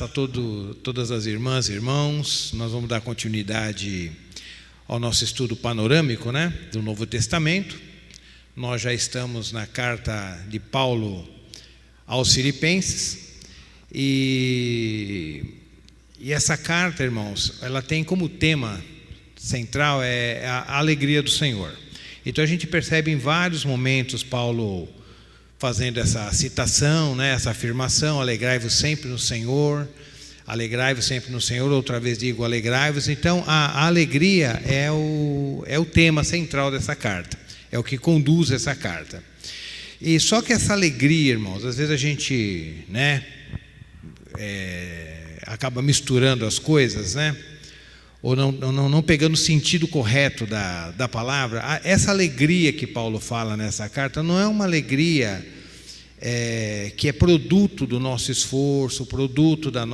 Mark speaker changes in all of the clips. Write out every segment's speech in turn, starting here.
Speaker 1: todas as irmãs e irmãos. Nós vamos dar continuidade ao nosso estudo panorâmico, né, do Novo Testamento. Nós já estamos na carta de Paulo aos Filipenses. E essa carta, irmãos, ela tem como tema central a alegria do Senhor. Então a gente percebe em vários momentos Paulo fazendo essa citação, né, essa afirmação: alegrai-vos sempre no Senhor, alegrai-vos sempre no Senhor. Outra vez digo, alegrai-vos. Então a alegria é o tema central dessa carta, é o que conduz essa carta. E só que essa alegria, irmãos, às vezes a gente, né, acaba misturando as coisas, né, ou não pegando o sentido correto da palavra. Essa alegria que Paulo fala nessa carta não é uma alegria que é produto do nosso esforço, produto da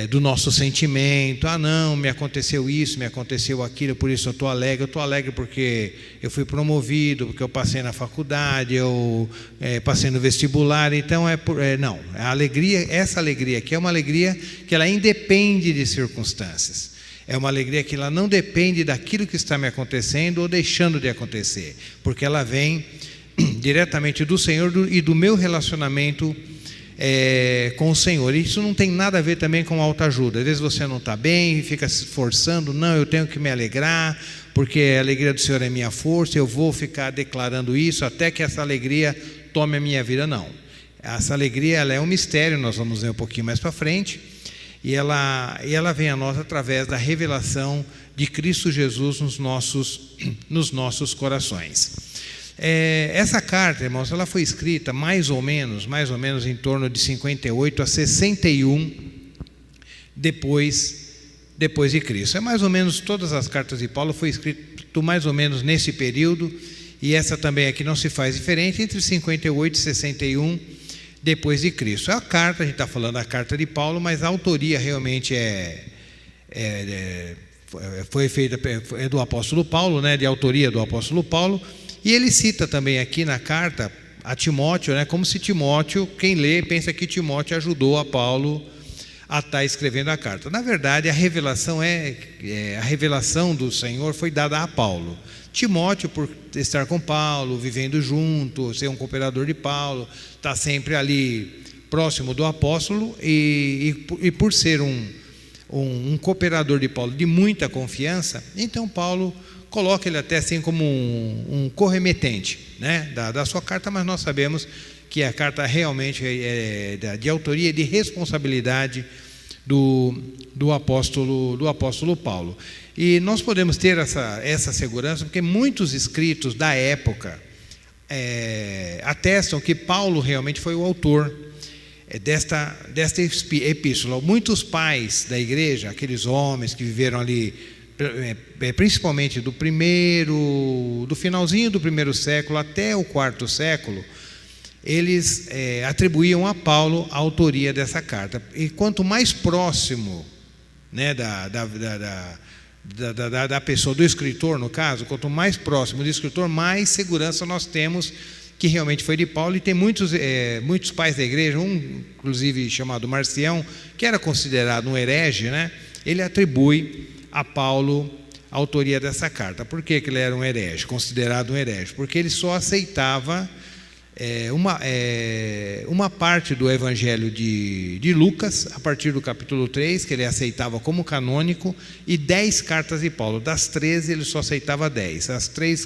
Speaker 1: do nosso sentimento. Não, me aconteceu isso, me aconteceu aquilo, por isso eu estou alegre. Eu estou alegre porque eu fui promovido, porque eu passei na faculdade, eu passei no vestibular. Então não, a alegria, essa alegria aqui é uma alegria que ela independe de circunstâncias. É uma alegria que ela não depende daquilo que está me acontecendo ou deixando de acontecer, porque ela vem diretamente do Senhor e do meu relacionamento com o Senhor. Isso não tem nada a ver também com autoajuda. Às vezes você não está bem e fica se esforçando. Não, eu tenho que me alegrar, porque a alegria do Senhor é minha força. Eu vou ficar declarando isso até que essa alegria tome a minha vida. Não. Essa alegria, ela é um mistério, nós vamos ver um pouquinho mais para frente. E ela vem a nós através da revelação de Cristo Jesus nos nossos corações. Essa carta, irmãos, ela foi escrita mais ou menos em torno de 58 a 61 depois de Cristo. Mais ou menos todas as cartas de Paulo foi escrito mais ou menos nesse período, e essa também aqui não se faz diferente, entre 58 e 61 depois de Cristo. A carta, a gente está falando da carta de Paulo, mas a autoria realmente foi feita, é do apóstolo Paulo, né, de autoria do apóstolo Paulo. E ele cita também aqui na carta a Timóteo, né, como se Timóteo, quem lê, pensa que Timóteo ajudou a Paulo a estar escrevendo a carta. Na verdade, a revelação a revelação do Senhor foi dada a Paulo. Timóteo, por estar com Paulo, vivendo junto, ser um cooperador de Paulo, está sempre ali próximo do apóstolo, e por ser um cooperador de Paulo de muita confiança, então Paulo coloca ele até assim como um corremetente, né, da sua carta, mas nós sabemos que a carta realmente é de autoria e de responsabilidade do apóstolo Paulo. E nós podemos ter essa segurança porque muitos escritos da época atestam que Paulo realmente foi o autor desta epístola. Muitos pais da igreja, aqueles homens que viveram ali, principalmente do finalzinho do primeiro século até o quarto século, eles atribuíam a Paulo a autoria dessa carta. E quanto mais próximo, né, da pessoa, do escritor, no caso, quanto mais próximo do escritor, mais segurança nós temos que realmente foi de Paulo. E tem muitos pais da igreja, inclusive chamado Marcião, que era considerado um herege, né? Ele atribui a Paulo a autoria dessa carta. Por que ele era um herege, considerado um herege? Porque ele só aceitava uma parte do Evangelho de Lucas, a partir do capítulo 3, que ele aceitava como canônico, e 10 cartas de Paulo. Das 13, ele só aceitava 10. As 3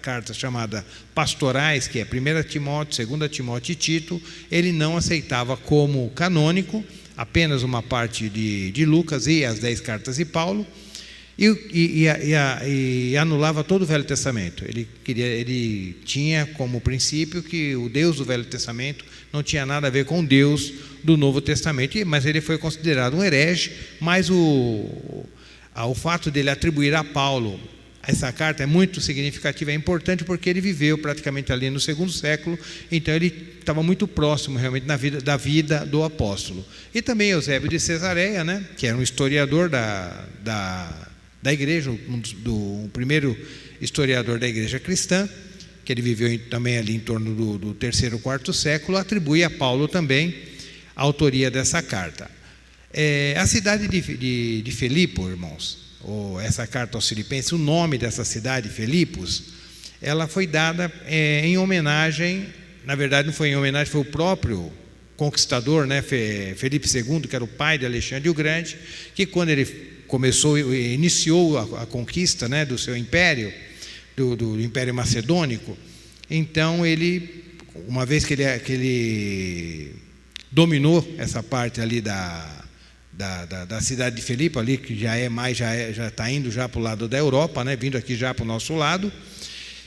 Speaker 1: cartas chamadas pastorais, que é 1 Timóteo, 2 Timóteo e Tito, ele não aceitava como canônico, apenas uma parte de Lucas e as 10 cartas de Paulo, e anulava todo o Velho Testamento. Ele tinha como princípio que o Deus do Velho Testamento não tinha nada a ver com o Deus do Novo Testamento, mas ele foi considerado um herege. Mas o fato dele atribuir a Paulo essa carta é muito significativa, é importante, porque ele viveu praticamente ali no segundo século, então ele estava muito próximo realmente da vida do apóstolo. E também Eusébio de Cesareia, né, que era um historiador da igreja, o primeiro historiador da igreja cristã, que ele viveu também ali em torno do terceiro, quarto século, atribui a Paulo também a autoria dessa carta. A cidade de Filipe, irmãos, ou essa carta aos Filipenses, o nome dessa cidade, Filipos, ela foi dada em homenagem, na verdade não foi em homenagem, foi o próprio conquistador, né, Felipe II, que era o pai de Alexandre o Grande, que quando ele iniciou a conquista, né, do seu império, do Império Macedônico, então ele, uma vez que ele dominou essa parte ali da cidade de Filipe, ali que já está indo já para o lado da Europa, né, vindo aqui já para o nosso lado,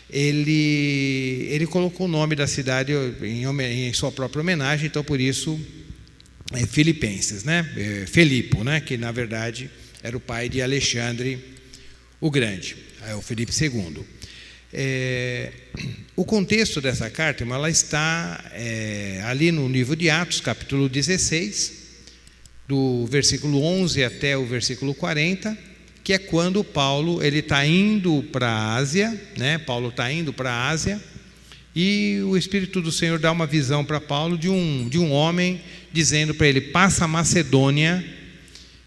Speaker 1: ele colocou o nome da cidade em sua própria homenagem, então por isso Filipenses, né, Filipo, né, que na verdade era o pai de Alexandre o Grande, o Filipe II. O contexto dessa carta, ela está ali no livro de Atos, capítulo 16, do versículo 11 até o versículo 40, que é quando Paulo está indo para a Ásia, né? Paulo está indo para a Ásia, e o Espírito do Senhor dá uma visão para Paulo de um homem, dizendo para ele: passa a Macedônia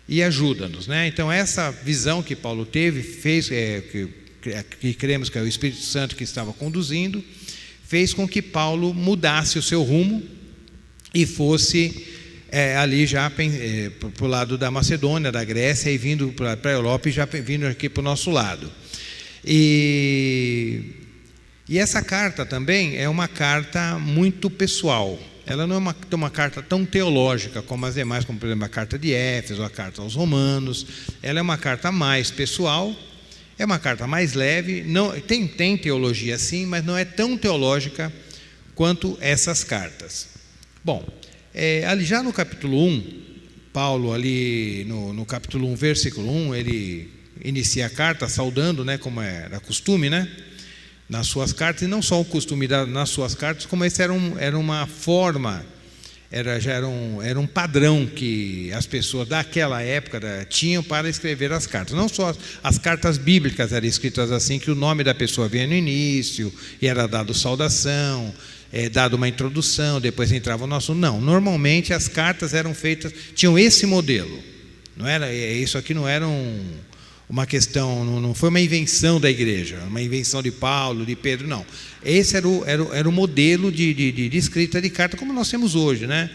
Speaker 1: e ajuda-nos, né? Então essa visão que Paulo teve, fez, que cremos que é o Espírito Santo que estava conduzindo, fez com que Paulo mudasse o seu rumo e fosse ali já para o lado da Macedônia, da Grécia, e vindo para a Europa e já vindo aqui para o nosso lado. E essa carta também é uma carta muito pessoal. Ela não é uma carta tão teológica como as demais, como por exemplo a carta de Éfeso, a carta aos Romanos. Ela é uma carta mais pessoal, é uma carta mais leve, não, tem teologia sim, mas não é tão teológica quanto essas cartas. Bom, ali já no capítulo 1, Paulo ali no capítulo 1, versículo 1, ele inicia a carta saudando, né, como era costume, né, nas suas cartas, e não só o costume nas suas cartas, como esse era uma forma, era um padrão que as pessoas daquela época tinham para escrever as cartas. Não só as cartas bíblicas eram escritas assim, que o nome da pessoa vinha no início, e era dado saudação, dado uma introdução, depois entrava o nosso. Não, normalmente as cartas eram feitas, tinham esse modelo. Não era, isso aqui não era uma questão, não foi uma invenção da igreja, uma invenção de Paulo, de Pedro, não. Esse era o modelo de escrita de carta, como nós temos hoje, né?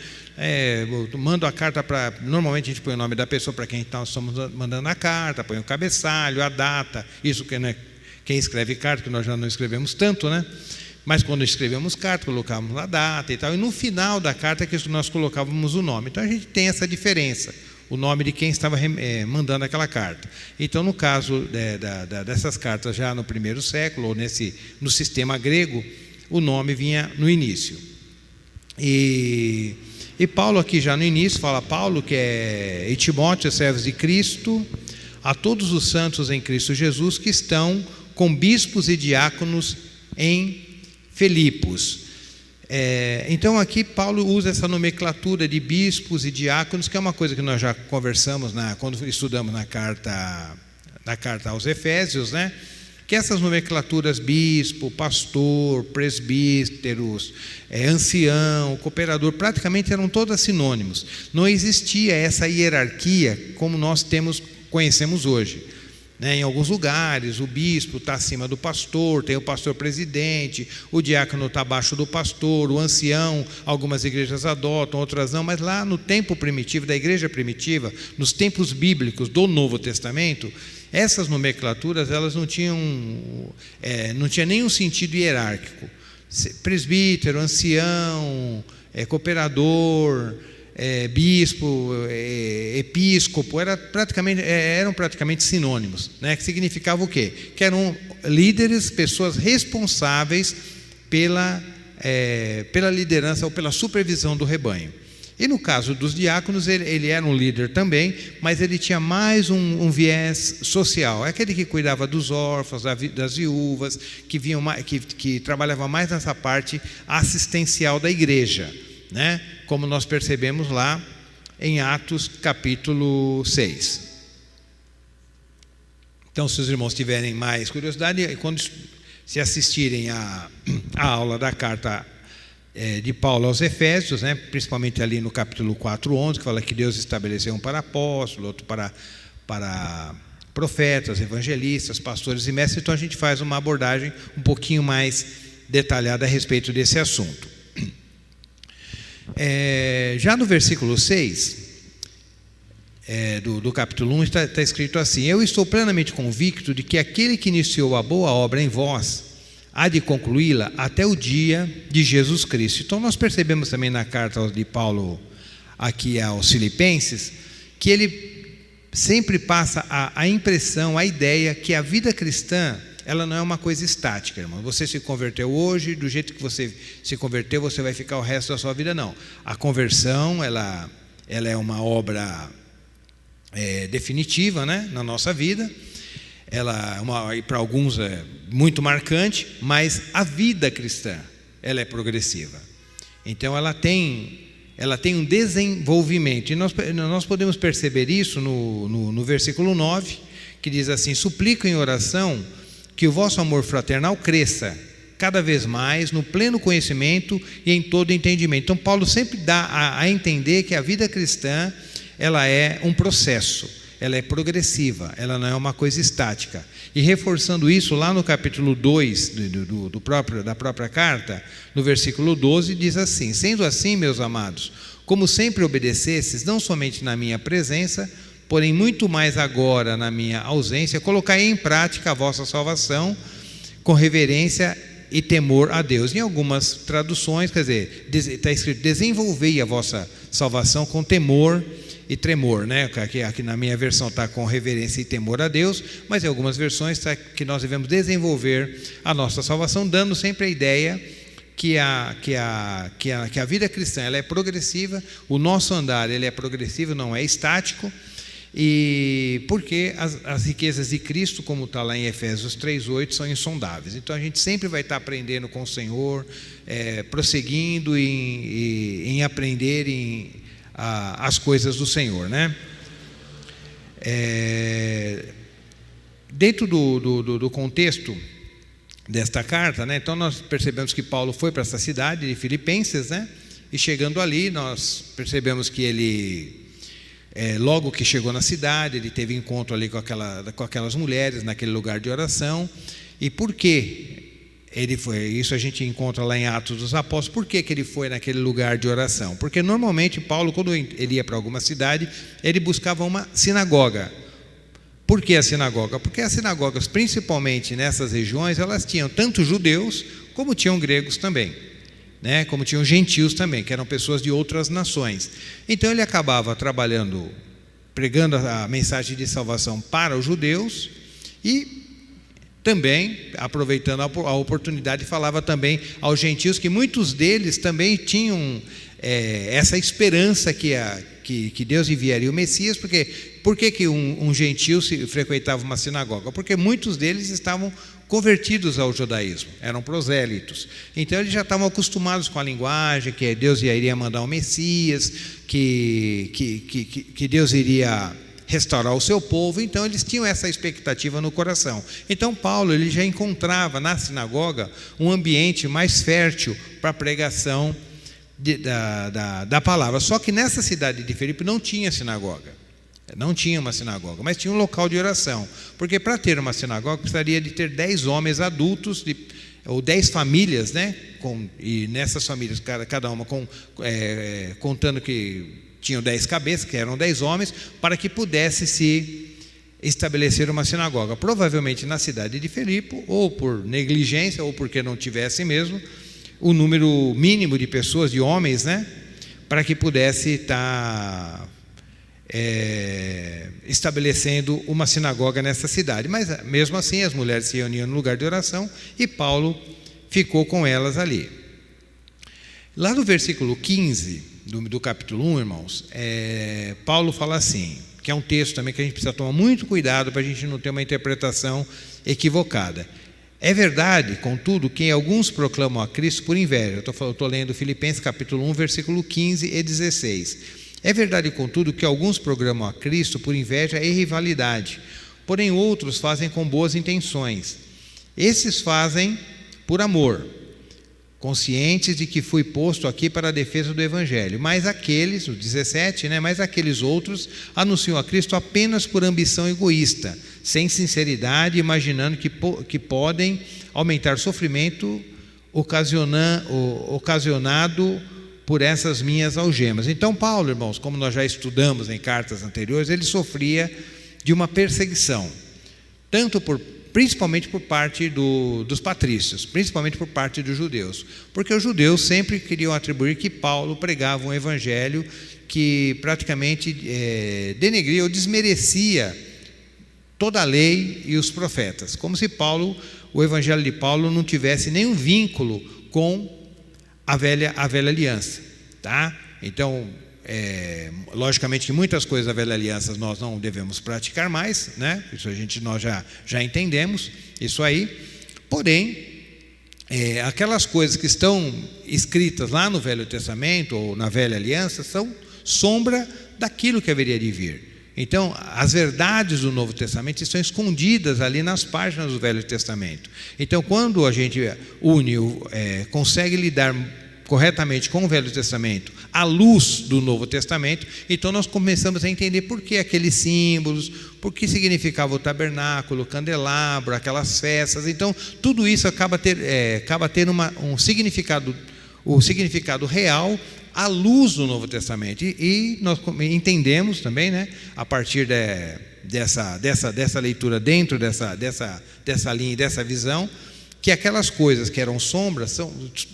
Speaker 1: Mando a carta para. Normalmente a gente põe o nome da pessoa para quem nós estamos mandando a carta, põe o cabeçalho, a data, isso que, né, quem escreve carta, que nós já não escrevemos tanto, né? Mas quando escrevemos carta, colocávamos a data e tal, e no final da carta é que nós colocávamos o nome. Então a gente tem essa diferença, o nome de quem estava mandando aquela carta. Então, no caso dessas cartas já no primeiro século, ou no sistema grego, o nome vinha no início. E Paulo aqui já no início fala: Paulo, que e Timóteo, servos de Cristo, a todos os santos em Cristo Jesus que estão com bispos e diáconos em Filipos. Então aqui Paulo usa essa nomenclatura de bispos e diáconos, que é uma coisa que nós já conversamos quando estudamos na carta aos Efésios, né? Que essas nomenclaturas bispo, pastor, presbíteros, ancião, cooperador, praticamente eram todas sinônimos. Não existia essa hierarquia como nós conhecemos hoje. Em alguns lugares o bispo está acima do pastor, tem o pastor presidente, o diácono está abaixo do pastor, o ancião, algumas igrejas adotam, outras não, mas lá no tempo primitivo, da igreja primitiva, nos tempos bíblicos do Novo Testamento, essas nomenclaturas elas não tinha nenhum sentido hierárquico. Presbítero, ancião, cooperador, bispo, episcopo, eram praticamente sinônimos, né? Que significava o quê? Que eram líderes, pessoas responsáveis pela liderança ou pela supervisão do rebanho. E no caso dos diáconos, ele era um líder também, mas ele tinha mais um viés social. É aquele que cuidava dos órfãos, das viúvas, que trabalhava mais nessa parte assistencial da igreja, né? Como nós percebemos lá em Atos capítulo 6. Então, se os irmãos tiverem mais curiosidade, quando se assistirem à aula da carta de Paulo aos Efésios, né? Principalmente ali no capítulo 4:11, que fala que Deus estabeleceu um para apóstolo, outro para profetas, evangelistas, pastores e mestres. Então a gente faz uma abordagem um pouquinho mais detalhada a respeito desse assunto. Já no versículo 6 do capítulo 1 está escrito assim: eu estou plenamente convicto de que aquele que iniciou a boa obra em vós há de concluí-la até o dia de Jesus Cristo. Então nós percebemos também na carta de Paulo aqui aos Filipenses que ele sempre passa a impressão, a ideia que a vida cristã, ela não é uma coisa estática, irmão. Você se converteu hoje, do jeito que você se converteu, você vai ficar o resto da sua vida, não. A conversão, ela é uma obra definitiva, né, na nossa vida. Ela para alguns é muito marcante, mas a vida cristã, ela é progressiva. Então ela tem um desenvolvimento, e nós podemos perceber isso no versículo 9, que diz assim: suplico em oração que o vosso amor fraternal cresça cada vez mais no pleno conhecimento e em todo entendimento. Então Paulo sempre dá a entender que a vida cristã, ela é um processo, ela é progressiva, ela não é uma coisa estática. E reforçando isso, lá no capítulo 2 da própria carta, no versículo 12, diz assim: sendo assim, meus amados, como sempre obedecesses, não somente na minha presença, porém muito mais agora na minha ausência, colocai em prática a vossa salvação com reverência e temor a Deus. Em algumas traduções, quer dizer, está escrito: desenvolvei a vossa salvação com temor e tremor, né? Aqui na minha versão está com reverência e temor a Deus, mas em algumas versões está que nós devemos desenvolver a nossa salvação, dando sempre a ideia que a vida cristã, ela é progressiva, o nosso andar, ele é progressivo, não é estático. E porque as riquezas de Cristo, como está lá em Efésios 3:8, são insondáveis. Então a gente sempre vai estar aprendendo com o Senhor, prosseguindo em aprender as coisas do Senhor, né? Dentro do contexto desta carta, né? Então nós percebemos que Paulo foi para essa cidade de Filipenses, né? E chegando ali, nós percebemos que ele logo que chegou na cidade, ele teve encontro ali com aquelas mulheres naquele lugar de oração. E por que ele foi? Isso a gente encontra lá em Atos dos Apóstolos. Por que ele foi naquele lugar de oração? Porque normalmente Paulo, quando ele ia para alguma cidade, ele buscava uma sinagoga. Por que a sinagoga? Porque as sinagogas, principalmente nessas regiões, elas tinham tanto judeus como tinham gregos também, né? Como tinham gentios também, que eram pessoas de outras nações. Então ele acabava trabalhando, pregando a mensagem de salvação para os judeus e também, aproveitando a oportunidade, falava também aos gentios, que muitos deles também tinham essa esperança que Deus enviaria o Messias. Por que um gentio frequentava uma sinagoga? Porque muitos deles estavam convertidos ao judaísmo, eram prosélitos. Então eles já estavam acostumados com a linguagem, que Deus iria mandar um Messias, que Deus iria restaurar o seu povo. Então eles tinham essa expectativa no coração. Então Paulo, ele já encontrava na sinagoga um ambiente mais fértil para a pregação da palavra. Só que nessa cidade de Filipe não tinha sinagoga, não tinha uma sinagoga, mas tinha um local de oração, porque para ter uma sinagoga precisaria de ter 10 homens adultos, ou 10 famílias, né? E nessas famílias, cada uma contando que tinham 10 cabeças, que eram 10 homens, para que pudesse se estabelecer uma sinagoga. Provavelmente na cidade de Filipe, ou por negligência, ou porque não tivesse mesmo o número mínimo de pessoas, de homens, né? Para que pudesse estar estabelecendo uma sinagoga nessa cidade. Mas mesmo assim as mulheres se reuniam no lugar de oração e Paulo ficou com elas ali. Lá no versículo 15 do capítulo 1, irmãos, Paulo fala assim, que é um texto também que a gente precisa tomar muito cuidado para a gente não ter uma interpretação equivocada. É verdade, contudo, que alguns proclamam a Cristo por inveja. Eu estou lendo Filipenses capítulo 1, versículo 15 e 16. É verdade, contudo, que alguns proclamam a Cristo por inveja e rivalidade, porém outros fazem com boas intenções. Esses fazem por amor. conscientes de que fui posto aqui para a defesa do Evangelho. Mas aqueles, o 17, mas aqueles outros anunciam a Cristo apenas por ambição egoísta, sem sinceridade, imaginando que podem aumentar sofrimento ocasionado por essas minhas algemas. Então Paulo, irmãos, como nós já estudamos em cartas anteriores, ele sofria de uma perseguição, principalmente por parte dos patrícios, principalmente por parte dos judeus, porque os judeus sempre queriam atribuir que Paulo pregava um evangelho que praticamente denegria ou desmerecia toda a lei e os profetas, como se o evangelho de Paulo não tivesse nenhum vínculo com a velha aliança, tá? Então, logicamente que muitas coisas da velha aliança nós não devemos praticar mais, isso nós já entendemos isso aí. Porém, aquelas coisas que estão escritas lá no Velho Testamento ou na velha aliança são sombra daquilo que haveria de vir. Então, as verdades do Novo Testamento estão escondidas ali nas páginas do Velho Testamento. Então, quando a gente consegue lidar corretamente com o Velho Testamento à luz do Novo Testamento, então nós começamos a entender por que aqueles símbolos, por que significava o tabernáculo, o candelabro, aquelas festas. Então, tudo isso acaba tendo um significado, o significado real à luz do Novo Testamento, e nós entendemos também, a partir dessa leitura, dentro dessa linha e dessa visão, que aquelas coisas que eram sombras,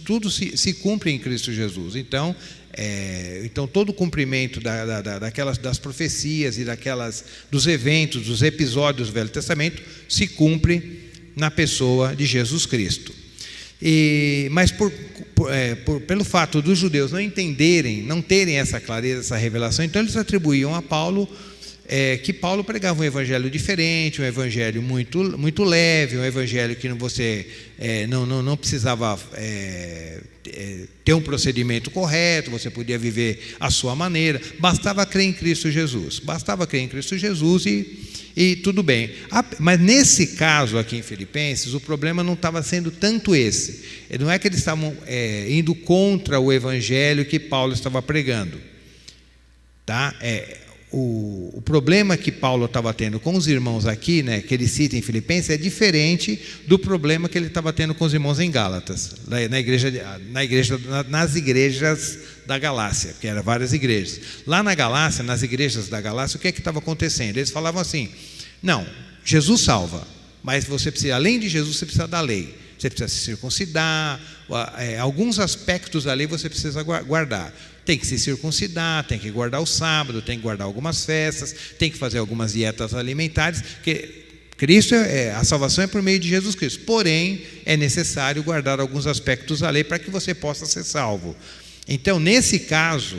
Speaker 1: tudo se cumpre em Cristo Jesus. Então todo o cumprimento das profecias e dos eventos, dos episódios do Velho Testamento se cumpre na pessoa de Jesus Cristo. Mas pelo fato dos judeus não terem essa clareza, essa revelação, então eles atribuíam a Paulo que Paulo pregava um evangelho diferente, um evangelho muito, muito leve, um evangelho que você não precisava ter um procedimento correto, você podia viver à sua maneira, bastava crer em Cristo Jesus, e tudo bem. Mas nesse caso aqui em Filipenses, o problema não estava sendo tanto esse. Não é que eles estavam indo contra o evangelho que Paulo estava pregando, tá? O problema que Paulo estava tendo com os irmãos aqui, que ele cita em Filipenses, é diferente do problema que ele estava tendo com os irmãos em Gálatas, nas igrejas da Galácia, que eram várias igrejas. Lá na Galácia, nas igrejas da Galácia, o que estava acontecendo? Eles falavam assim: não, Jesus salva, mas você precisa, além de Jesus, você precisa da lei. Você precisa se circuncidar, alguns aspectos da lei você precisa guardar. Tem que se circuncidar, tem que guardar o sábado, tem que guardar algumas festas, tem que fazer algumas dietas alimentares, porque Cristo, a salvação é por meio de Jesus Cristo. Porém, é necessário guardar alguns aspectos da lei para que você possa ser salvo. Então, nesse caso,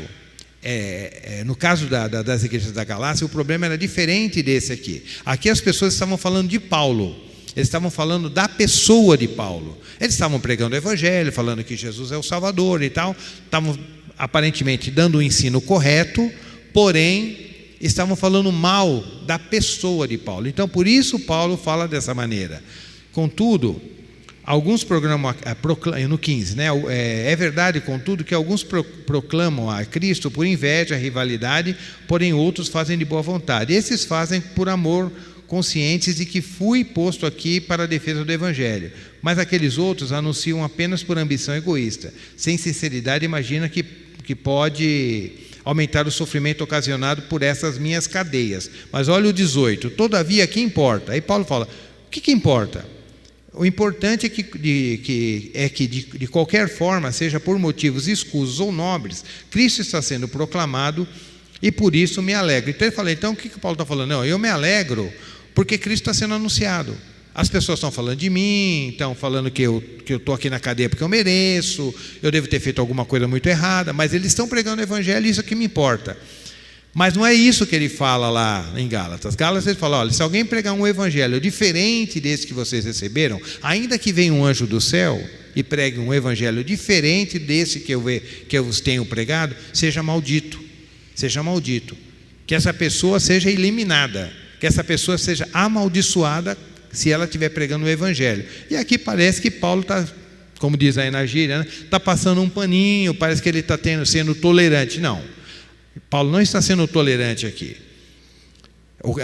Speaker 1: no caso das igrejas da Galácia, o problema era diferente desse aqui. Aqui as pessoas estavam falando de Paulo. Eles estavam falando da pessoa de Paulo. Eles estavam pregando o evangelho, falando que Jesus é o Salvador e tal. Estavam aparentemente dando o ensino correto, porém estavam falando mal da pessoa de Paulo. Então, por isso Paulo fala dessa maneira. Contudo, alguns proclamam, no 15, é verdade, contudo, que alguns proclamam a Cristo por inveja, rivalidade, porém outros fazem de boa vontade. Esses fazem por amor, conscientes de que fui posto aqui para a defesa do Evangelho. Mas aqueles outros anunciam apenas por ambição egoísta. Sem sinceridade, imagina que pode aumentar o sofrimento ocasionado por essas minhas cadeias. Mas olha o 18. Todavia, que importa? Aí Paulo fala, o que importa? O importante é que de qualquer forma, seja por motivos escusos ou nobres, Cristo está sendo proclamado e por isso me alegro. Então ele fala, então o que Paulo está falando? Não, eu me alegro porque Cristo está sendo anunciado. As pessoas estão falando de mim, estão falando que eu estou aqui na cadeia porque eu mereço, eu devo ter feito alguma coisa muito errada, mas eles estão pregando o evangelho e isso é que me importa. Mas não é isso que ele fala lá em Gálatas. Gálatas ele fala, olha, se alguém pregar um evangelho diferente desse que vocês receberam, ainda que venha um anjo do céu e pregue um evangelho diferente desse que eu vos tenho pregado, seja maldito, que essa pessoa seja eliminada, que essa pessoa seja amaldiçoada se ela estiver pregando o evangelho. E aqui parece que Paulo está como diz aí na gíria, né? Está passando um paninho, parece que ele está sendo tolerante. Não, Paulo não está sendo tolerante aqui.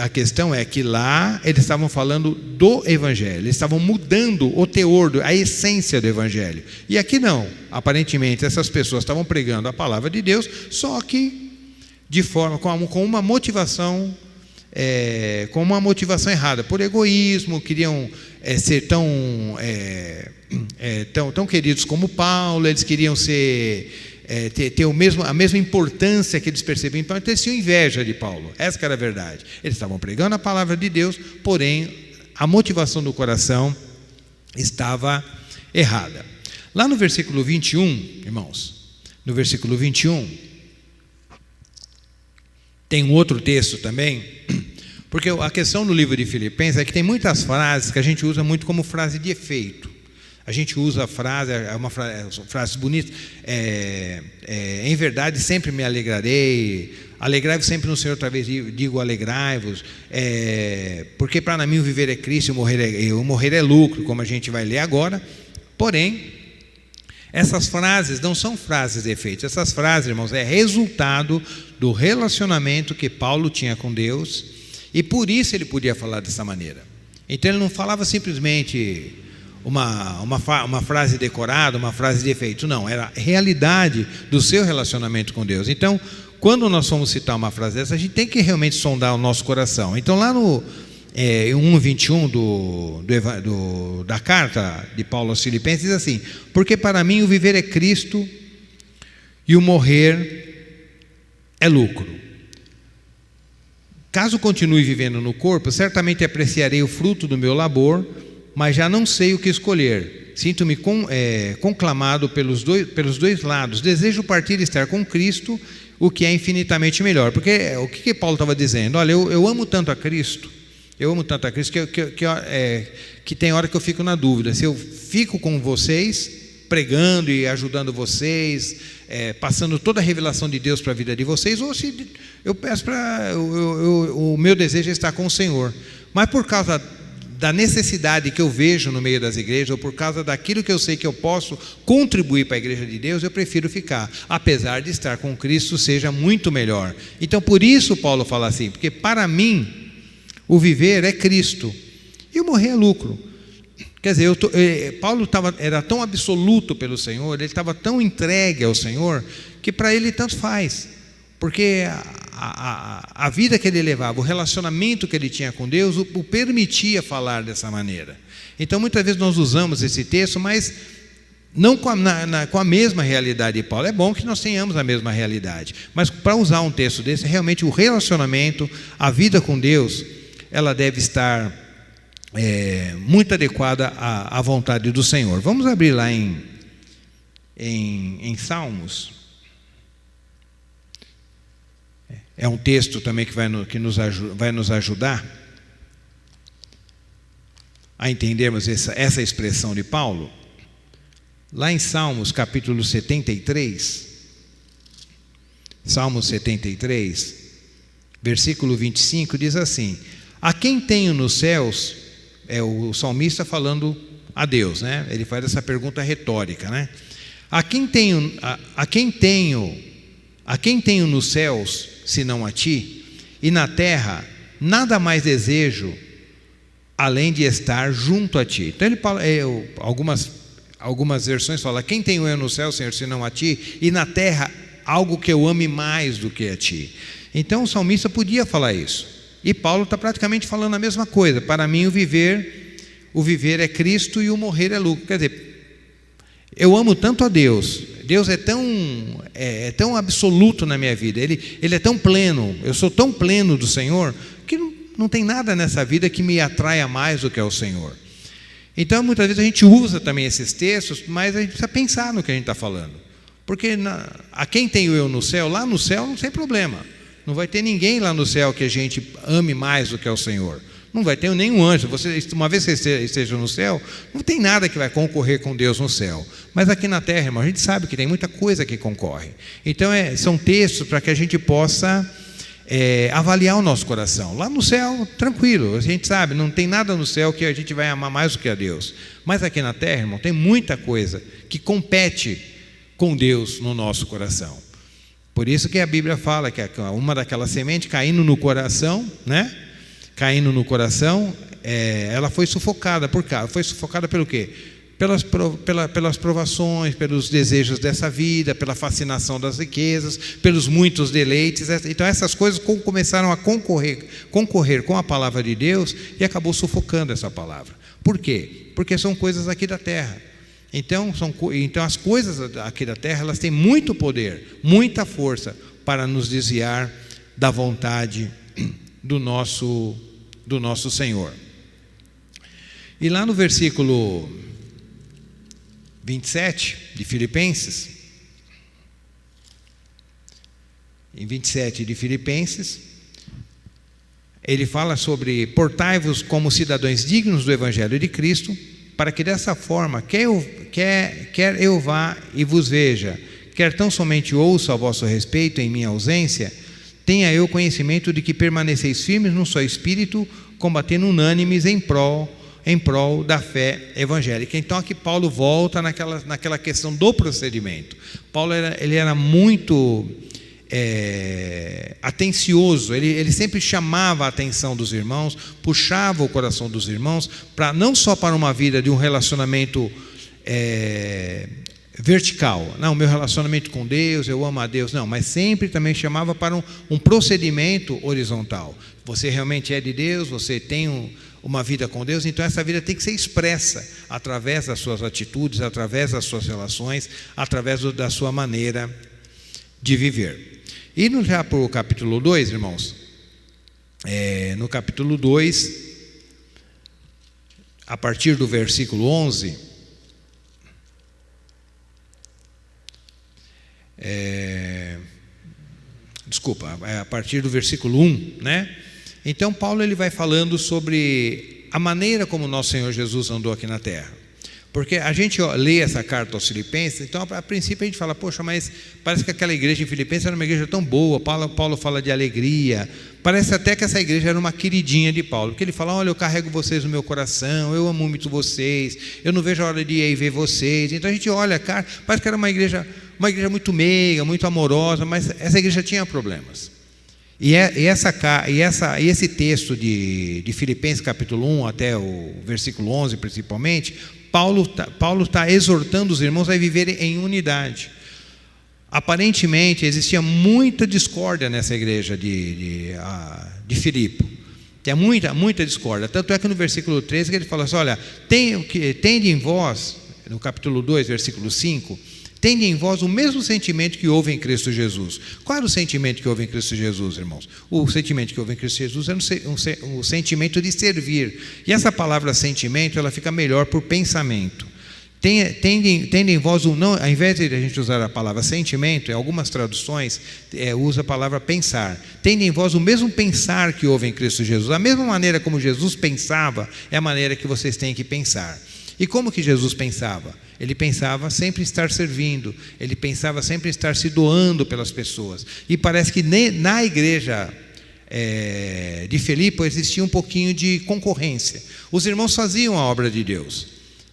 Speaker 1: A questão é que lá eles estavam falando do Evangelho, eles estavam mudando o teor, a essência do Evangelho. E aqui não, aparentemente essas pessoas estavam pregando a palavra de Deus, só que de forma, com uma motivação errada, por egoísmo, queriam ser tão queridos como Paulo, eles queriam ter a mesma importância que eles percebiam. Então eles tinham inveja de Paulo, essa que era a verdade. Eles estavam pregando a palavra de Deus, porém a motivação do coração estava errada. Lá no versículo 21, irmãos, no versículo 21, tem um outro texto também, porque a questão no livro de Filipenses é que tem muitas frases que a gente usa muito como frase de efeito. A gente usa a frase, frases bonitas, em verdade sempre me alegrarei, alegrai-vos sempre no Senhor, outra vez digo alegrai-vos, porque para mim o viver é Cristo e o morrer é lucro, como a gente vai ler agora. Porém, essas frases não são frases de efeito, essas frases, irmãos, é resultado do relacionamento que Paulo tinha com Deus, e por isso ele podia falar dessa maneira. Então ele não falava simplesmente uma frase decorada, uma frase de efeito, não, era a realidade do seu relacionamento com Deus. Então, quando nós formos citar uma frase dessa, a gente tem que realmente sondar o nosso coração. Então lá no 1:21 da carta de Paulo aos Filipenses, diz assim: porque para mim o viver é Cristo e o morrer é lucro. Caso continue vivendo no corpo, certamente apreciarei o fruto do meu labor, mas já não sei o que escolher. Sinto-me conclamado pelos dois lados. Desejo partir e estar com Cristo, o que é infinitamente melhor. Porque o que Paulo estava dizendo? Olha, eu amo tanto a Cristo, que tem hora que eu fico na dúvida se eu fico com vocês, pregando e ajudando vocês, passando toda a revelação de Deus para a vida de vocês, ou se eu peço o meu desejo é estar com o Senhor. Mas por causa da necessidade que eu vejo no meio das igrejas, ou por causa daquilo que eu sei que eu posso contribuir para a igreja de Deus, eu prefiro ficar, apesar de estar com Cristo seja muito melhor. Então por isso Paulo fala assim, porque para mim o viver é Cristo e o morrer é lucro. Quer dizer, Paulo era tão absoluto pelo Senhor, ele estava tão entregue ao Senhor, que para ele tanto faz, porque a vida que ele levava, o relacionamento que ele tinha com Deus, o permitia falar dessa maneira. Então muitas vezes nós usamos esse texto, mas não com a mesma realidade de Paulo. É bom que nós tenhamos a mesma realidade, mas para usar um texto desse, realmente o relacionamento, a vida com Deus, ela deve estar muito adequada à vontade do Senhor. Vamos abrir lá em Salmos. É um texto também que vai nos ajudar a entendermos essa expressão de Paulo. Lá em Salmos capítulo 73, Salmos 73, versículo 25, diz assim: a quem tenho nos céus, o salmista falando a Deus, né? Ele faz essa pergunta retórica, né? A quem tenho nos céus, senão a ti, e na terra nada mais desejo além de estar junto a ti. Então ele fala, algumas versões falam: quem tenho eu no céu, Senhor, senão a ti, e na terra algo que eu ame mais do que a ti. Então o salmista podia falar isso, e Paulo está praticamente falando a mesma coisa. Para mim o viver é Cristo e o morrer é lucro. Quer dizer, eu amo tanto a Deus, Deus é tão absoluto na minha vida, Ele é tão pleno, eu sou tão pleno do Senhor, que não tem nada nessa vida que me atraia mais do que o Senhor. Então muitas vezes a gente usa também esses textos, mas a gente precisa pensar no que a gente está falando, porque a quem tenho eu no céu, lá no céu não tem problema, não vai ter ninguém lá no céu que a gente ame mais do que o Senhor. Não vai ter nenhum anjo. Uma vez que você esteja no céu, não tem nada que vai concorrer com Deus no céu. Mas aqui na terra, irmão, a gente sabe que tem muita coisa que concorre. Então são textos para que a gente possa avaliar o nosso coração. Lá no céu, tranquilo, a gente sabe, não tem nada no céu que a gente vai amar mais do que a Deus. Mas aqui na terra, irmão, tem muita coisa que compete com Deus no nosso coração. Por isso que a Bíblia fala que uma daquelas sementes caindo no coração, né? Caindo no coração, ela foi sufocada. Por quê? Foi sufocada pelo quê? Pelas provações, pelos desejos dessa vida, pela fascinação das riquezas, pelos muitos deleites. Então essas coisas começaram a concorrer com a palavra de Deus e acabou sufocando essa palavra. Por quê? Porque são coisas aqui da terra. Então as coisas aqui da terra, elas têm muito poder, muita força para nos desviar da vontade do nosso Senhor. E lá no versículo 27 de Filipenses, em 27 de Filipenses, ele fala sobre: portai-vos como cidadãos dignos do Evangelho de Cristo, para que dessa forma, quer eu vá e vos veja, quer tão somente ouça a vosso respeito em minha ausência, tenha eu conhecimento de que permaneceis firmes num só espírito, combatendo unânimes em prol da fé evangélica. Então aqui Paulo volta naquela questão do procedimento. Paulo ele era muito atencioso, ele sempre chamava a atenção dos irmãos, puxava o coração dos irmãos, não só para uma vida de um relacionamento vertical, não, meu relacionamento com Deus, eu amo a Deus, não, mas sempre também chamava para um procedimento horizontal. Você realmente é de Deus, você tem uma vida com Deus, então essa vida tem que ser expressa através das suas atitudes, através das suas relações, através da sua maneira de viver. Indo já para o capítulo 2, irmãos, no capítulo 2, a partir do versículo 11, a partir do versículo 1, né? Então Paulo ele vai falando sobre a maneira como nosso Senhor Jesus andou aqui na terra. Porque a gente lê essa carta aos Filipenses, então a princípio a gente fala: poxa, mas parece que aquela igreja em Filipenses era uma igreja tão boa. Paulo fala de alegria, parece até que essa igreja era uma queridinha de Paulo, porque ele fala: olha, eu carrego vocês no meu coração, eu amo muito vocês, eu não vejo a hora de ir ver vocês. Então a gente olha, cara, parece que era uma igreja muito meiga, muito amorosa, mas essa igreja tinha problemas. E esse texto de Filipenses capítulo 1 até o versículo 11 principalmente, Paulo está exortando os irmãos a viverem em unidade. Aparentemente existia muita discórdia nessa igreja de Filipe. Tem muita discórdia. Tanto é que no versículo 13 que ele fala assim: olha, tende em vós, no capítulo 2, versículo 5, tende em vós o mesmo sentimento que houve em Cristo Jesus. Qual era o sentimento que houve em Cristo Jesus, irmãos? O sentimento que houve em Cristo Jesus era um sentimento de servir. E essa palavra sentimento, ela fica melhor por pensamento. Tende em vós não, ao invés de a gente usar a palavra sentimento, em algumas traduções usa a palavra pensar. Tende em vós o mesmo pensar que houve em Cristo Jesus. A mesma maneira como Jesus pensava é a maneira que vocês têm que pensar. E como que Jesus pensava? Ele pensava sempre estar servindo, ele pensava sempre estar se doando pelas pessoas. E parece que na igreja de Filipe existia um pouquinho de concorrência. Os irmãos faziam a obra de Deus.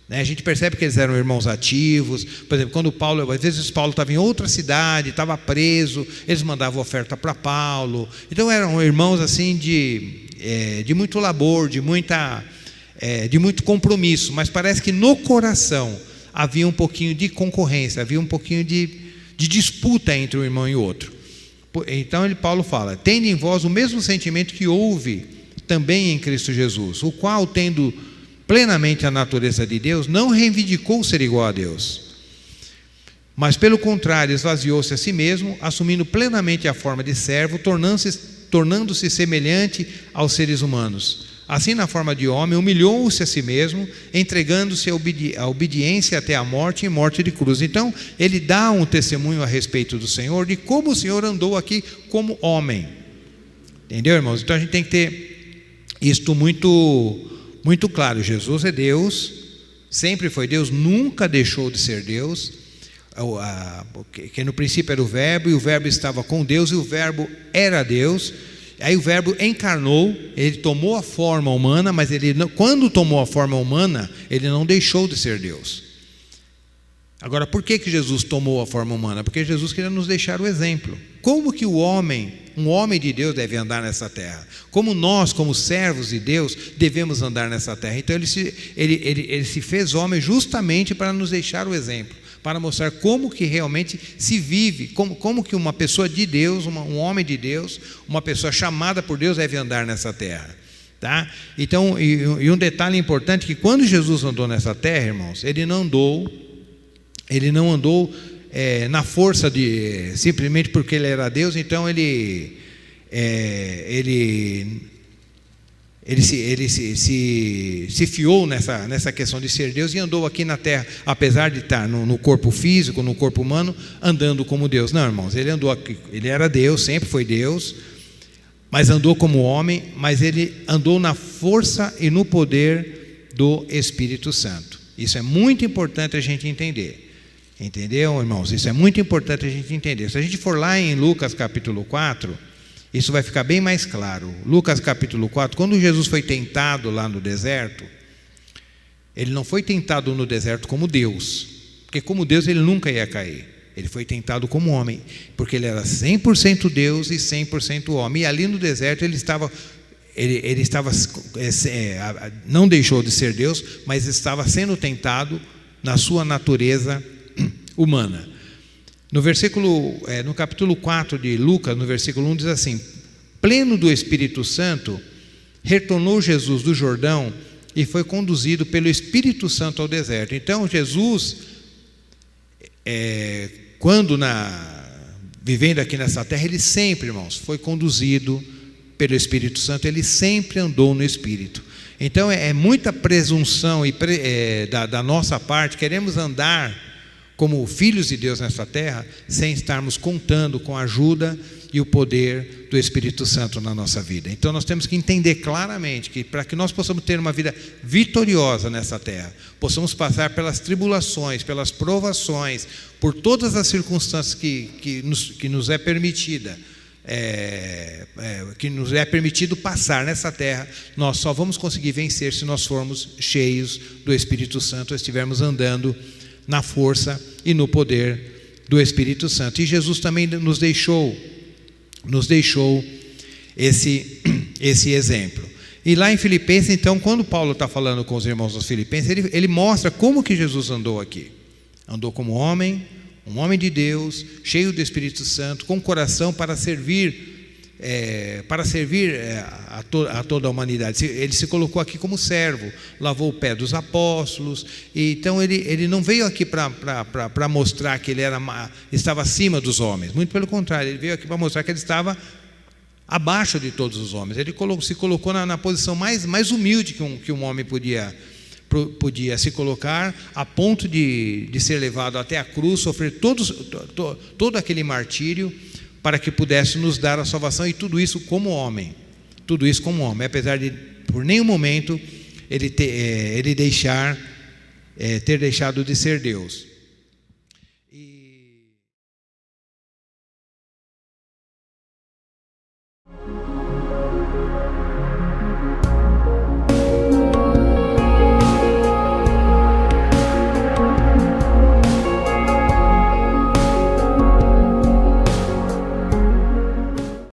Speaker 1: A gente percebe que eles eram irmãos ativos. Por exemplo, quando às vezes Paulo estava em outra cidade, estava preso, eles mandavam oferta para Paulo. Então eram irmãos assim de muito labor, de muito compromisso, mas parece que no coração havia um pouquinho de concorrência, havia um pouquinho de disputa entre um irmão e outro. Então Paulo fala: tende em vós o mesmo sentimento que houve também em Cristo Jesus, o qual, tendo plenamente a natureza de Deus, não reivindicou ser igual a Deus, mas pelo contrário esvaziou-se a si mesmo, assumindo plenamente a forma de servo, tornando-se semelhante aos seres humanos. Assim, na forma de homem, humilhou-se a si mesmo, entregando-se à obediência até a morte e morte de cruz. Então, ele dá um testemunho a respeito do Senhor, de como o Senhor andou aqui como homem. Entendeu, irmãos? Então, a gente tem que ter isto muito claro. Jesus é Deus, sempre foi Deus, nunca deixou de ser Deus. que no princípio era o Verbo, e o Verbo estava com Deus, e o Verbo era Deus. Aí o Verbo encarnou, ele tomou a forma humana, mas quando tomou a forma humana, ele não deixou de ser Deus. Agora, por que Jesus tomou a forma humana? Porque Jesus queria nos deixar o exemplo. Como que um homem de Deus deve andar nessa terra? Como nós, como servos de Deus, devemos andar nessa terra? Então ele se fez homem justamente para nos deixar o exemplo, para mostrar como que realmente se vive, como que uma pessoa de Deus, um homem de Deus, uma pessoa chamada por Deus deve andar nessa terra. Tá? Então, e um detalhe importante, que quando Jesus andou nessa terra, irmãos, ele não andou na força simplesmente porque ele era Deus. Então ele se fiou nessa questão de ser Deus e andou aqui na terra, apesar de estar no corpo físico, no corpo humano, andando como Deus. Não, irmãos, ele andou aqui, ele era Deus, sempre foi Deus, mas andou como homem, mas ele andou na força e no poder do Espírito Santo. Isso é muito importante a gente entender. Entendeu, irmãos? Isso é muito importante a gente entender. Se a gente for lá em Lucas capítulo 4, isso vai ficar bem mais claro. Lucas capítulo 4, quando Jesus foi tentado lá no deserto, ele não foi tentado no deserto como Deus, porque como Deus ele nunca ia cair. Ele foi tentado como homem, porque ele era 100% Deus e 100% homem. E ali no deserto ele estava não deixou de ser Deus, mas estava sendo tentado na sua natureza humana. No capítulo 4 de Lucas, no versículo 1, diz assim: pleno do Espírito Santo, retornou Jesus do Jordão e foi conduzido pelo Espírito Santo ao deserto. Então Jesus, vivendo aqui nessa terra, ele sempre, irmãos, foi conduzido pelo Espírito Santo, ele sempre andou no Espírito. Então é muita presunção da nossa parte, queremos andar como filhos de Deus nessa terra, sem estarmos contando com a ajuda e o poder do Espírito Santo na nossa vida. Então nós temos que entender claramente que para que nós possamos ter uma vida vitoriosa nessa terra, possamos passar pelas tribulações, pelas provações, por todas as circunstâncias que nos é permitida, que nos é permitido passar nessa terra, nós só vamos conseguir vencer se nós formos cheios do Espírito Santo, estivermos andando na força e no poder do Espírito Santo. E Jesus também nos deixou esse exemplo. E lá em Filipenses, então, quando Paulo está falando com os irmãos dos Filipenses, ele mostra como que Jesus andou aqui. Andou como homem, um homem de Deus, cheio do Espírito Santo, com coração para servir a toda a humanidade. Ele se colocou aqui como servo, lavou o pé dos apóstolos. E então ele não veio aqui para mostrar que ele estava acima dos homens, muito pelo contrário, ele veio aqui para mostrar que ele estava abaixo de todos os homens. Ele se colocou na posição mais humilde que um homem podia se colocar, a ponto de ser levado até a cruz, sofrer todo aquele martírio, para que pudesse nos dar a salvação, e tudo isso como homem, apesar de por nenhum momento ele ter deixado de ser Deus.